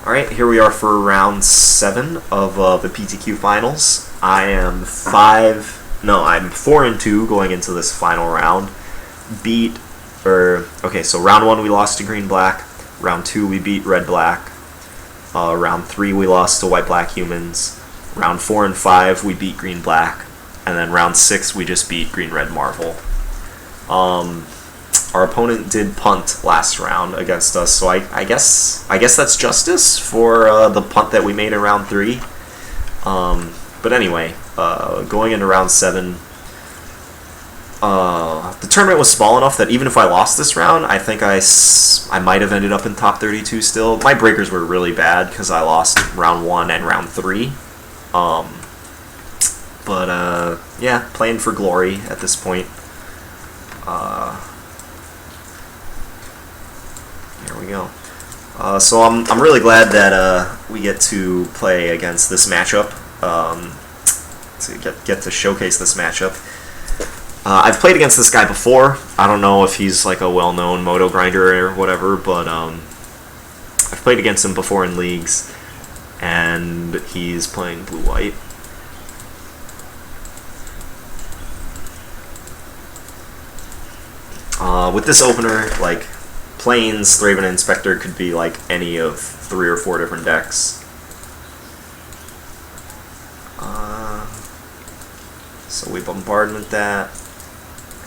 Alright, here we are for round 7 of the PTQ finals. I'm 4-2 going into this final round. So round 1 we lost to green-black, round 2 we beat red-black, round 3 we lost to white-black humans, round 4 and 5 we beat green-black, and then round 6 we just beat green-red Marvel. Our opponent did punt last round against us, so I guess that's justice for the punt that we made in round 3. But anyway, going into round 7, the tournament was small enough that even if I lost this round, I think I might have ended up in top 32 still. My breakers were really bad because I lost round 1 and round 3. Yeah, playing for glory at this point. Here we go. So I'm really glad that we get to play against this matchup, to get to showcase this matchup. I've played against this guy before. I don't know if he's like a well-known moto grinder or whatever, but I've played against him before in leagues, and he's playing blue-white. With this opener, like, Plains, Thraven Inspector could be like any of 3 or 4 different decks. So we bombardment that,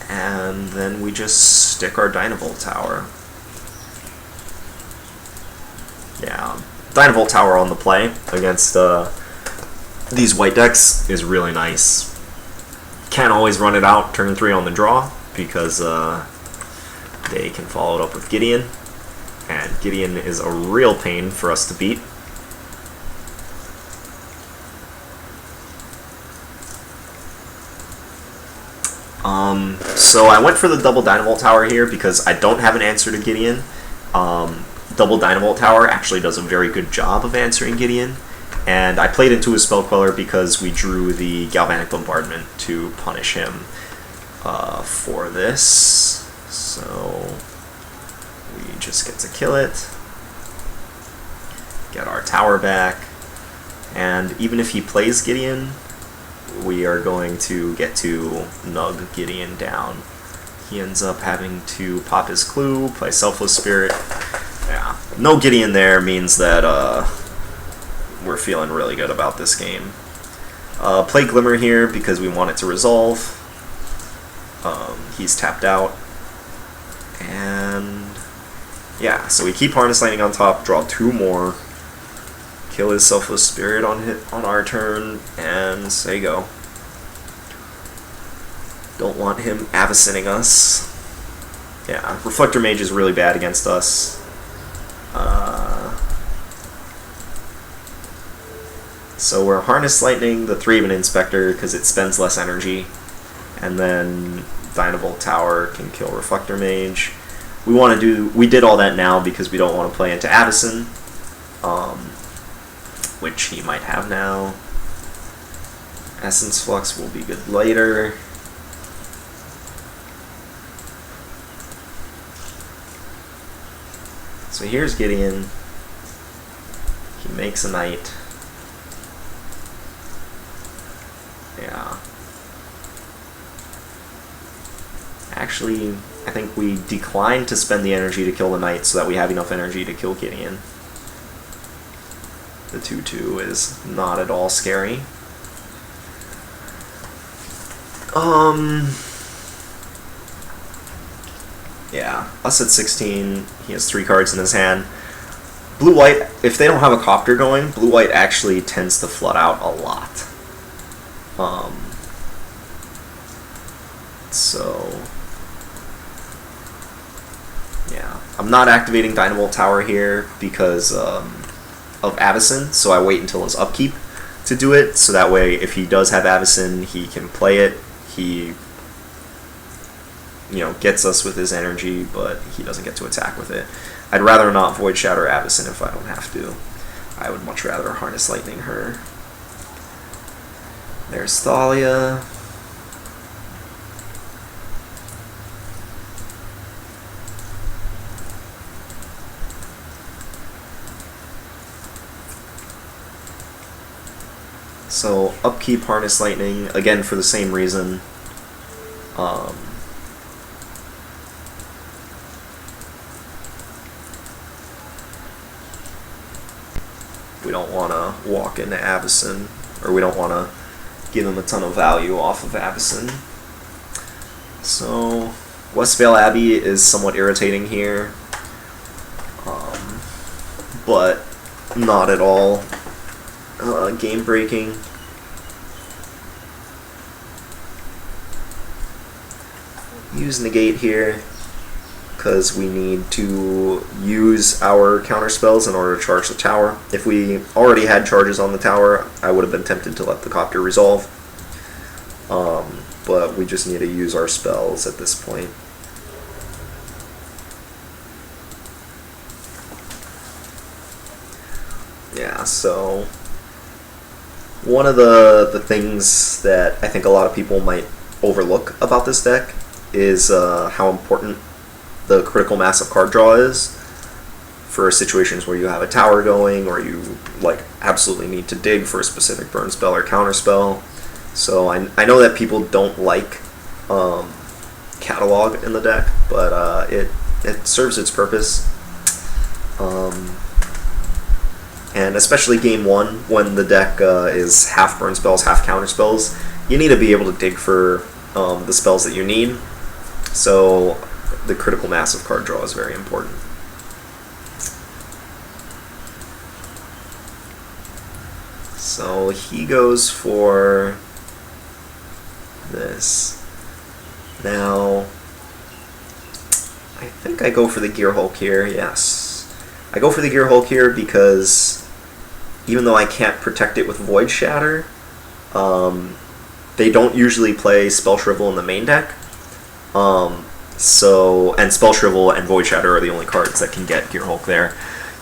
and then we just stick our Dynavolt Tower. Yeah, Dynavolt Tower on the play against these white decks is really nice. Can't always run it out turn 3 on the draw, because they can follow it up with Gideon, and Gideon is a real pain for us to beat. So I went for the double Dynavolt Tower here because I don't have an answer to Gideon. Double Dynavolt Tower actually does a very good job of answering Gideon, and I played into his Spell Queller because we drew the Galvanic Bombardment to punish him for this. So we just get to kill it, get our tower back, and even if he plays Gideon, we are going to get to nug Gideon down. He ends up having to pop his clue, play Selfless Spirit. Yeah, no Gideon there means that we're feeling really good about this game. Play Glimmer here because we want it to resolve. He's tapped out. And yeah, so we keep Harness Lightning on top, draw 2 more, kill his Selfless Spirit on our turn, and say go. Don't want him Avicenning us. Yeah, Reflector Mage is really bad against us. So we're Harness Lightning the Thraven Inspector because it spends less energy, and then Dynavolt Tower can kill Reflector Mage. We did all that now because we don't want to play into Avacyn, which he might have now. Essence Flux will be good later. So here's Gideon. He makes a knight. Yeah. Actually, I think we decline to spend the energy to kill the knight so that we have enough energy to kill Gideon. The 2/2 is not at all scary. Yeah, us at 16, he has 3 cards in his hand. Blue-white, if they don't have a copter going, blue-white actually tends to flood out a lot. So yeah, I'm not activating Dynavolt Tower here because of Avacyn, so I wait until his upkeep to do it, so that way if he does have Avacyn, he can play it. He, gets us with his energy, but he doesn't get to attack with it. I'd rather not Void Shatter Avacyn if I don't have to. I would much rather Harness Lightning her. There's Thalia. So upkeep Harness Lightning, again for the same reason. We don't want to walk into Avacyn, or we don't want to give them a ton of value off of Avacyn. So Westvale Abbey is somewhat irritating here, but not at all game breaking. Use Negate here because we need to use our counter spells in order to charge the tower. If we already had charges on the tower, I would have been tempted to let the Copter resolve. But we just need to use our spells at this point. Yeah, so one of the things that I think a lot of people might overlook about this deck is how important the critical mass of card draw is for situations where you have a tower going or you absolutely need to dig for a specific burn spell or counter spell. So I know that people don't like catalog in the deck, but it serves its purpose. And especially game 1, when the deck is half burn spells, half counter spells, you need to be able to dig for the spells that you need. So the critical mass of card draw is very important. So he goes for this. Now, I think I go for the Gear Hulk here, yes. I go for the Gear Hulk here because even though I can't protect it with Void Shatter, they don't usually play Spell Shrivel in the main deck. And Spell Shrivel and Void Shatter are the only cards that can get Gear Hulk there.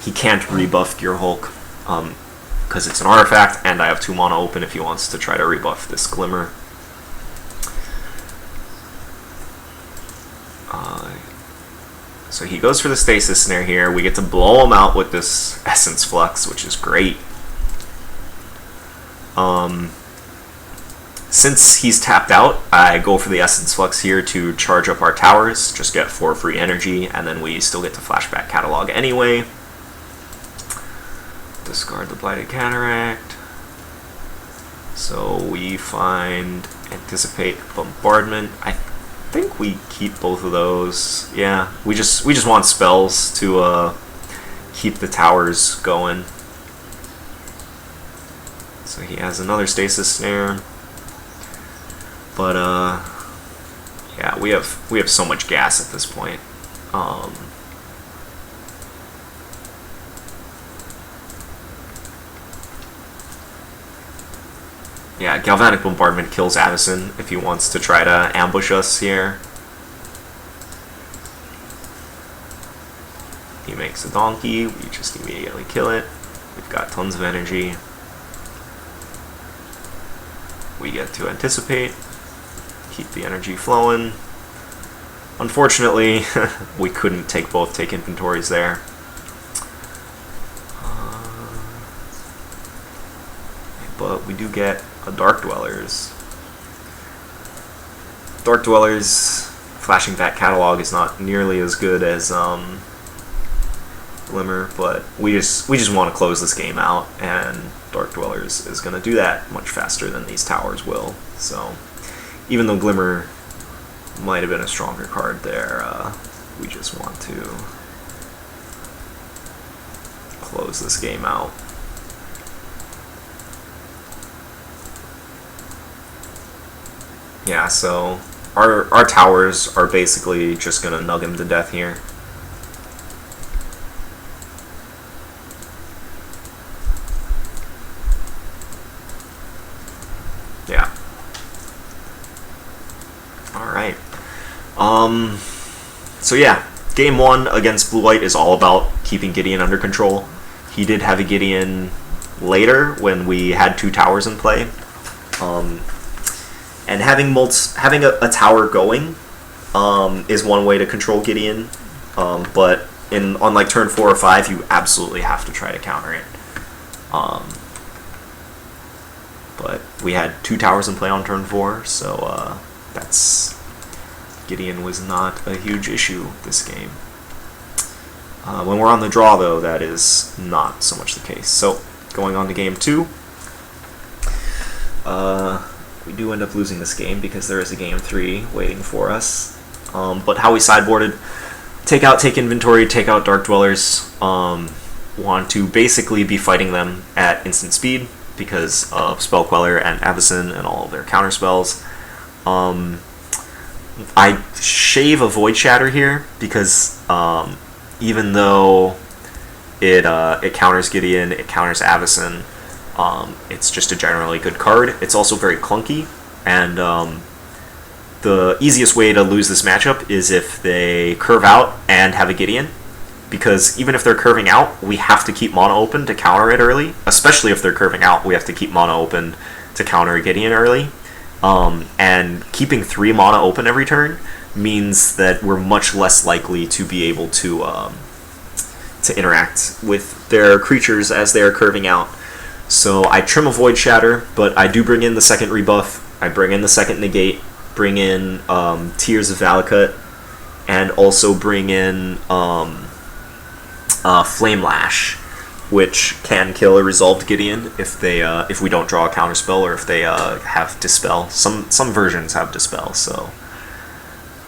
He can't rebuff Gear Hulk because it's an artifact, and I have 2 mana open if he wants to try to rebuff this Glimmer. So he goes for the Stasis Snare here. We get to blow him out with this Essence Flux, which is great. Since he's tapped out, I go for the Essence Flux here to charge up our towers, just get 4 free energy, and then we still get to Flashback Catalog anyway. Discard the Blighted Cataract. So we find Anticipate Bombardment. I think we keep both of those. Yeah, we just want spells to keep the towers going. So he has another Stasis Snare. But yeah, we have so much gas at this point. Yeah, Galvanic Bombardment kills Avacyn if he wants to try to ambush us here. He makes a donkey, we just immediately kill it. We've got tons of energy. We get to anticipate, keep the energy flowing. Unfortunately, we couldn't take inventories there. But we do get a Dark Dwellers. Dark Dwellers flashing back catalog is not nearly as good as Glimmer, but we just want to close this game out, and Dark Dwellers is going to do that much faster than these towers will. So even though Glimmer might have been a stronger card there, we just want to close this game out. Yeah, so our towers are basically just going to nug him to death here. Yeah. Alright. So yeah, game 1 against Blue-White is all about keeping Gideon under control. He did have a Gideon later when we had 2 towers in play. And having a tower going is one way to control Gideon, but on like turn 4 or 5, you absolutely have to try to counter it. but we had 2 towers in play on turn 4, so Gideon was not a huge issue this game. When we're on the draw, though, that is not so much the case. So, going on to game 2, we do end up losing this game because there is a game 3 waiting for us. But how we sideboarded, take out, take inventory, take out Dark Dwellers, want to basically be fighting them at instant speed because of Spell Queller and Avacyn and all of their counter spells. I shave a Void Shatter here because even though it counters Gideon, it counters Avacyn, it's just a generally good card. It's also very clunky, and the easiest way to lose this matchup is if they curve out and have a Gideon, because even if they're curving out, we have to keep mana open to counter it early. Especially if they're curving out, we have to keep mana open to counter a Gideon early. And keeping 3 mana open every turn means that we're much less likely to be able to interact with their creatures as they are curving out. So I trim a Void Shatter, but I do bring in the second rebuff, I bring in the second negate, bring in Tears of Valakut, and also bring in Flame Lash, which can kill a resolved Gideon if we don't draw a counterspell or if they have Dispel. Some versions have Dispel, so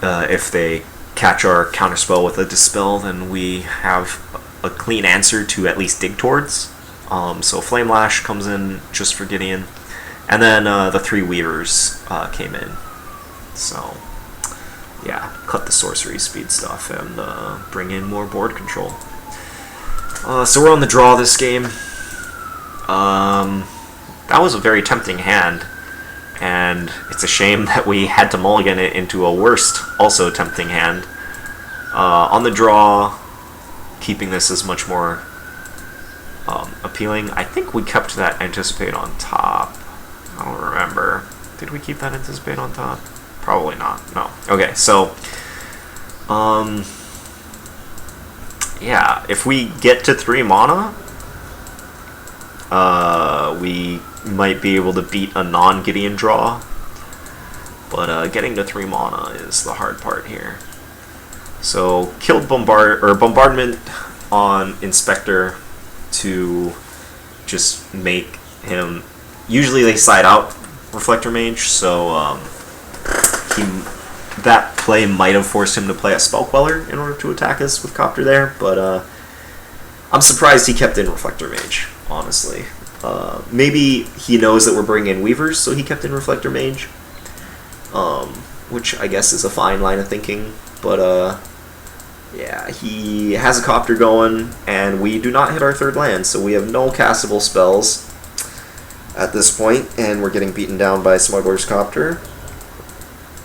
if they catch our counterspell with a Dispel, then we have a clean answer to at least dig towards. So Flame Lash comes in just for Gideon, and then the 3 Weavers came in. So yeah, cut the sorcery speed stuff and bring in more board control. So we're on the draw this game. That was a very tempting hand, and it's a shame that we had to mulligan it into a worst, also tempting hand. On the draw, keeping this is much more appealing. I think we kept that Anticipate on top. I don't remember. Did we keep that Anticipate on top? Probably not. No. Okay, so yeah, if we get to 3 mana, we might be able to beat a non-Gideon draw, but getting to 3 mana is the hard part here. So killed Bombardment on Inspector to just make him. Usually they side out Reflector Mage, so that play might have forced him to play a Spell Queller in order to attack us with Copter there, but I'm surprised he kept in Reflector Mage, honestly. Maybe he knows that we're bringing in Weavers, so he kept in Reflector Mage, which I guess is a fine line of thinking, but yeah, he has a Copter going, and we do not hit our 3rd land, so we have no castable spells at this point, and we're getting beaten down by Smuggler's Copter.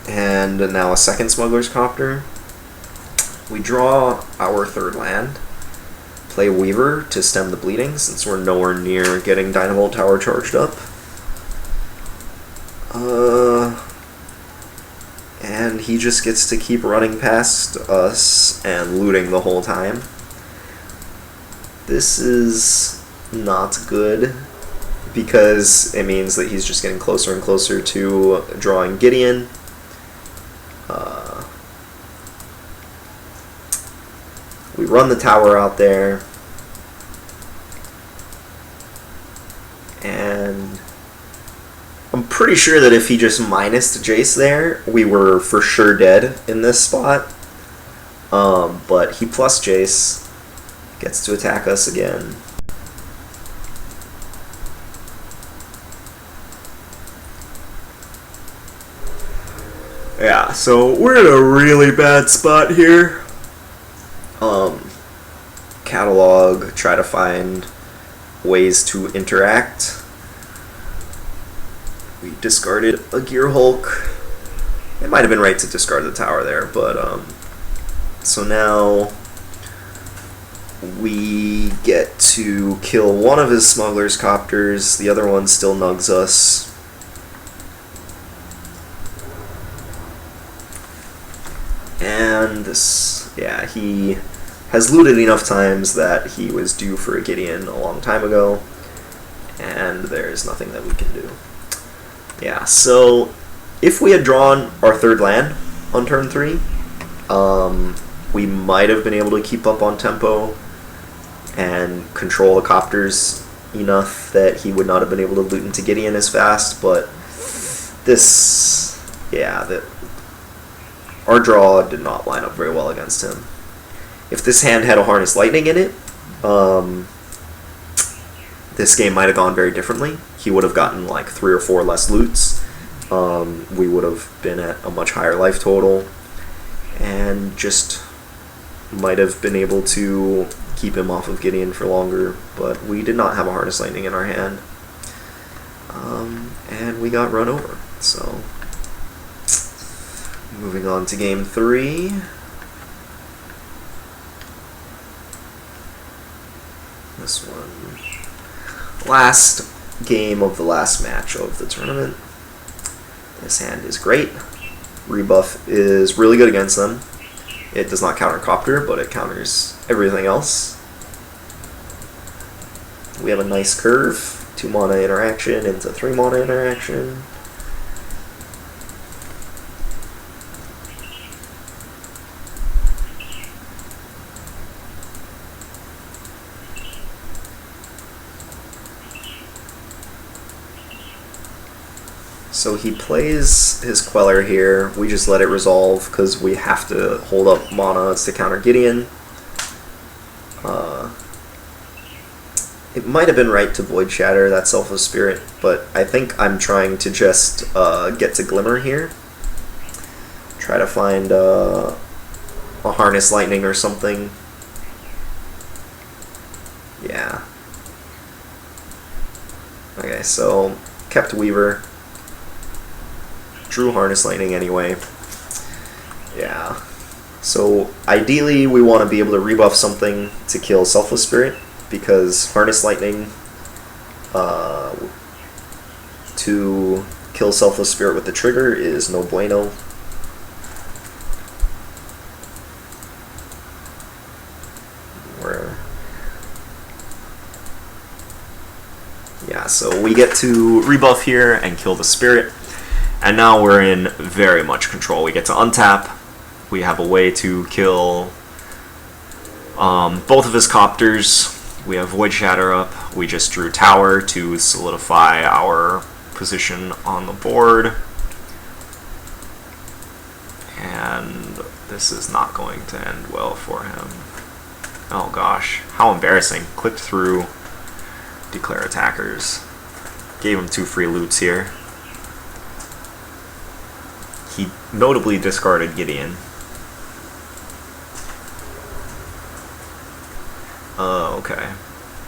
And now a second Smuggler's Copter. We draw our 3rd land, play Weaver to stem the bleeding since we're nowhere near getting Dynavolt Tower charged up. And he just gets to keep running past us and looting the whole time. This is not good because it means that he's just getting closer and closer to drawing Gideon. We run the tower out there, and I'm pretty sure that if he just minused Jace there, we were for sure dead in this spot. But he plus Jace, gets to attack us again. Yeah, so we're in a really bad spot here. Catalog, try to find ways to interact. We discarded a Gear Hulk. It might have been right to discard the tower there, but so now we get to kill one of his Smuggler's Copters, the other one still nugs us. And this, yeah, he has looted enough times that he was due for a Gideon a long time ago, and there's nothing that we can do. Yeah, so if we had drawn our third land on turn 3, we might have been able to keep up on tempo and control the copters enough that he would not have been able to loot into Gideon as fast, but this, yeah, our draw did not line up very well against him. If this hand had a Harness Lightning in it, this game might have gone very differently. He would have gotten like 3 or 4 less loots. We would have been at a much higher life total, and just might have been able to keep him off of Gideon for longer, but we did not have a Harness Lightning in our hand. And we got run over. So, moving on to game 3. This one. Last game of the last match of the tournament. This hand is great. Rebuff is really good against them. It does not counter Copter, but it counters everything else. We have a nice curve, 2 mana interaction into 3 mana interaction. So he plays his Queller here. We just let it resolve because we have to hold up mana to counter Gideon. It might have been right to Void Shatter that Selfless Spirit, but I think I'm trying to just get to Glimmer here. Try to find a Harness Lightning or something. Yeah. Okay, so kept Weaver. Drew Harness Lightning anyway. Yeah. So ideally we want to be able to rebuff something to kill Selfless Spirit, because Harness Lightning to kill Selfless Spirit with the trigger is no bueno. Yeah, so we get to rebuff here and kill the Spirit. And now we're in very much control. We get to untap. We have a way to kill both of his Copters. We have Void Shatter up. We just drew Tower to solidify our position on the board. And this is not going to end well for him. Oh gosh, how embarrassing. Clicked through Declare Attackers. Gave him 2 free loots here. He notably discarded Gideon. Okay.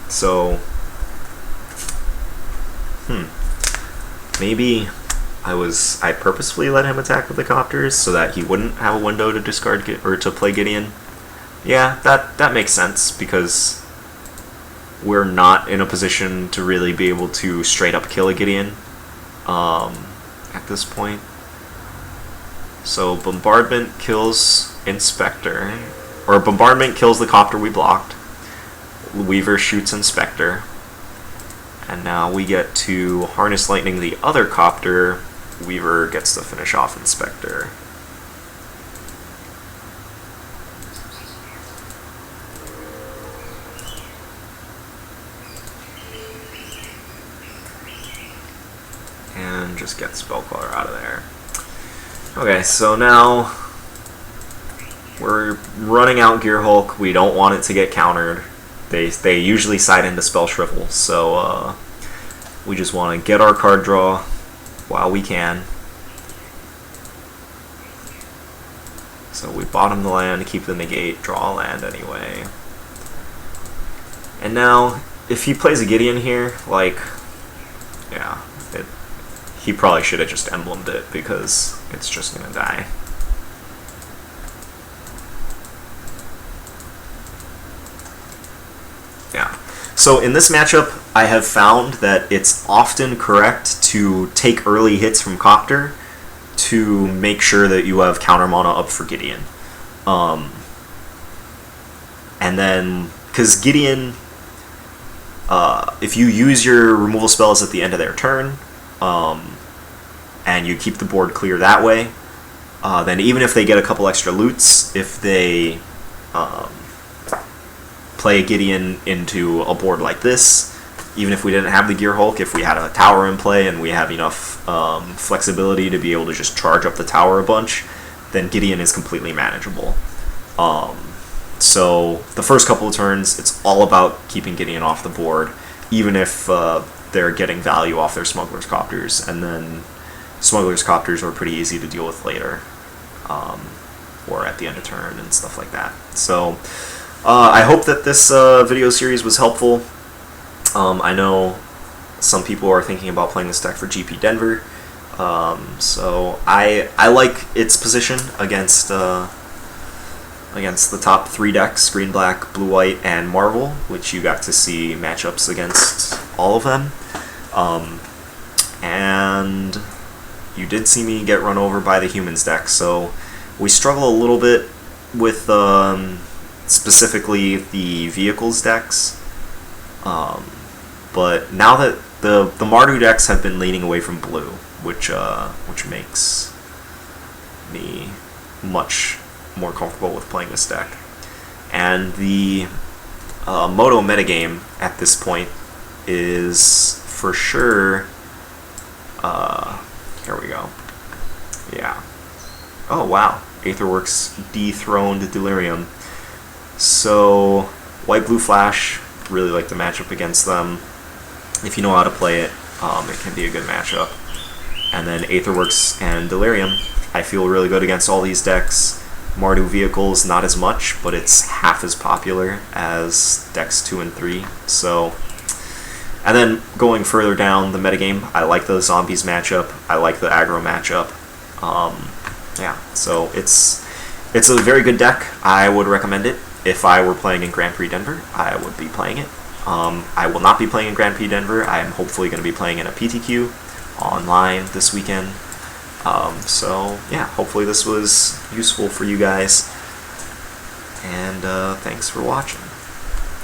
So, maybe I purposefully let him attack with the Copters so that he wouldn't have a window to discard or to play Gideon. Yeah, that makes sense, because we're not in a position to really be able to straight up kill a Gideon at this point. So Bombardment kills Inspector, or Bombardment kills the Copter we blocked. Weaver shoots Inspector, and now we get to Harness Lightning the other Copter. Weaver gets to finish off Inspector. And just get Spellcaller out of there. Okay, so now we're running out Gear Hulk. We don't want it to get countered. They usually side into Spell Shrivel, so we just want to get our card draw while we can. So we bottom the land, keep the negate, draw a land anyway. And now, if he plays a Gideon here, like, yeah, he probably should have just emblemed it, because it's just gonna die. Yeah. So in this matchup, I have found that it's often correct to take early hits from Copter to make sure that you have counter mana up for Gideon. And then, because Gideon, if you use your removal spells at the end of their turn, and you keep the board clear that way, then even if they get a couple extra loots, if they play Gideon into a board like this, even if we didn't have the Gear Hulk, if we had a tower in play and we have enough flexibility to be able to just charge up the tower a bunch, then Gideon is completely manageable. So the first couple of turns, it's all about keeping Gideon off the board, even if they're getting value off their Smuggler's Copters, and then Smuggler's Copters are pretty easy to deal with later, or at the end of turn and stuff like that. So I hope that this video series was helpful. I know some people are thinking about playing this deck for GP Denver, so I like its position against the top 3 decks, Green, Black, Blue, White, and Marvel, which you got to see matchups against all of them. And you did see me get run over by the Humans deck, so we struggle a little bit with specifically the Vehicles decks. But now that the Mardu decks have been leaning away from Blue, which makes me much more comfortable with playing this deck. And the Moto metagame at this point is for sure. Here we go. Yeah. Oh wow, Aetherworks dethroned Delirium. So White Blue Flash, really like the matchup against them. If you know how to play it, it can be a good matchup. And then Aetherworks and Delirium, I feel really good against all these decks. Mardu Vehicles, not as much, but it's half as popular as decks 2 and 3. So, and then going further down the metagame, I like the Zombies matchup. I like the Aggro matchup. Yeah, so it's a very good deck. I would recommend it. If I were playing in Grand Prix Denver, I would be playing it. I will not be playing in Grand Prix Denver. I am hopefully going to be playing in a PTQ online this weekend. So yeah, hopefully this was useful for you guys. And thanks for watching.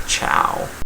Ciao.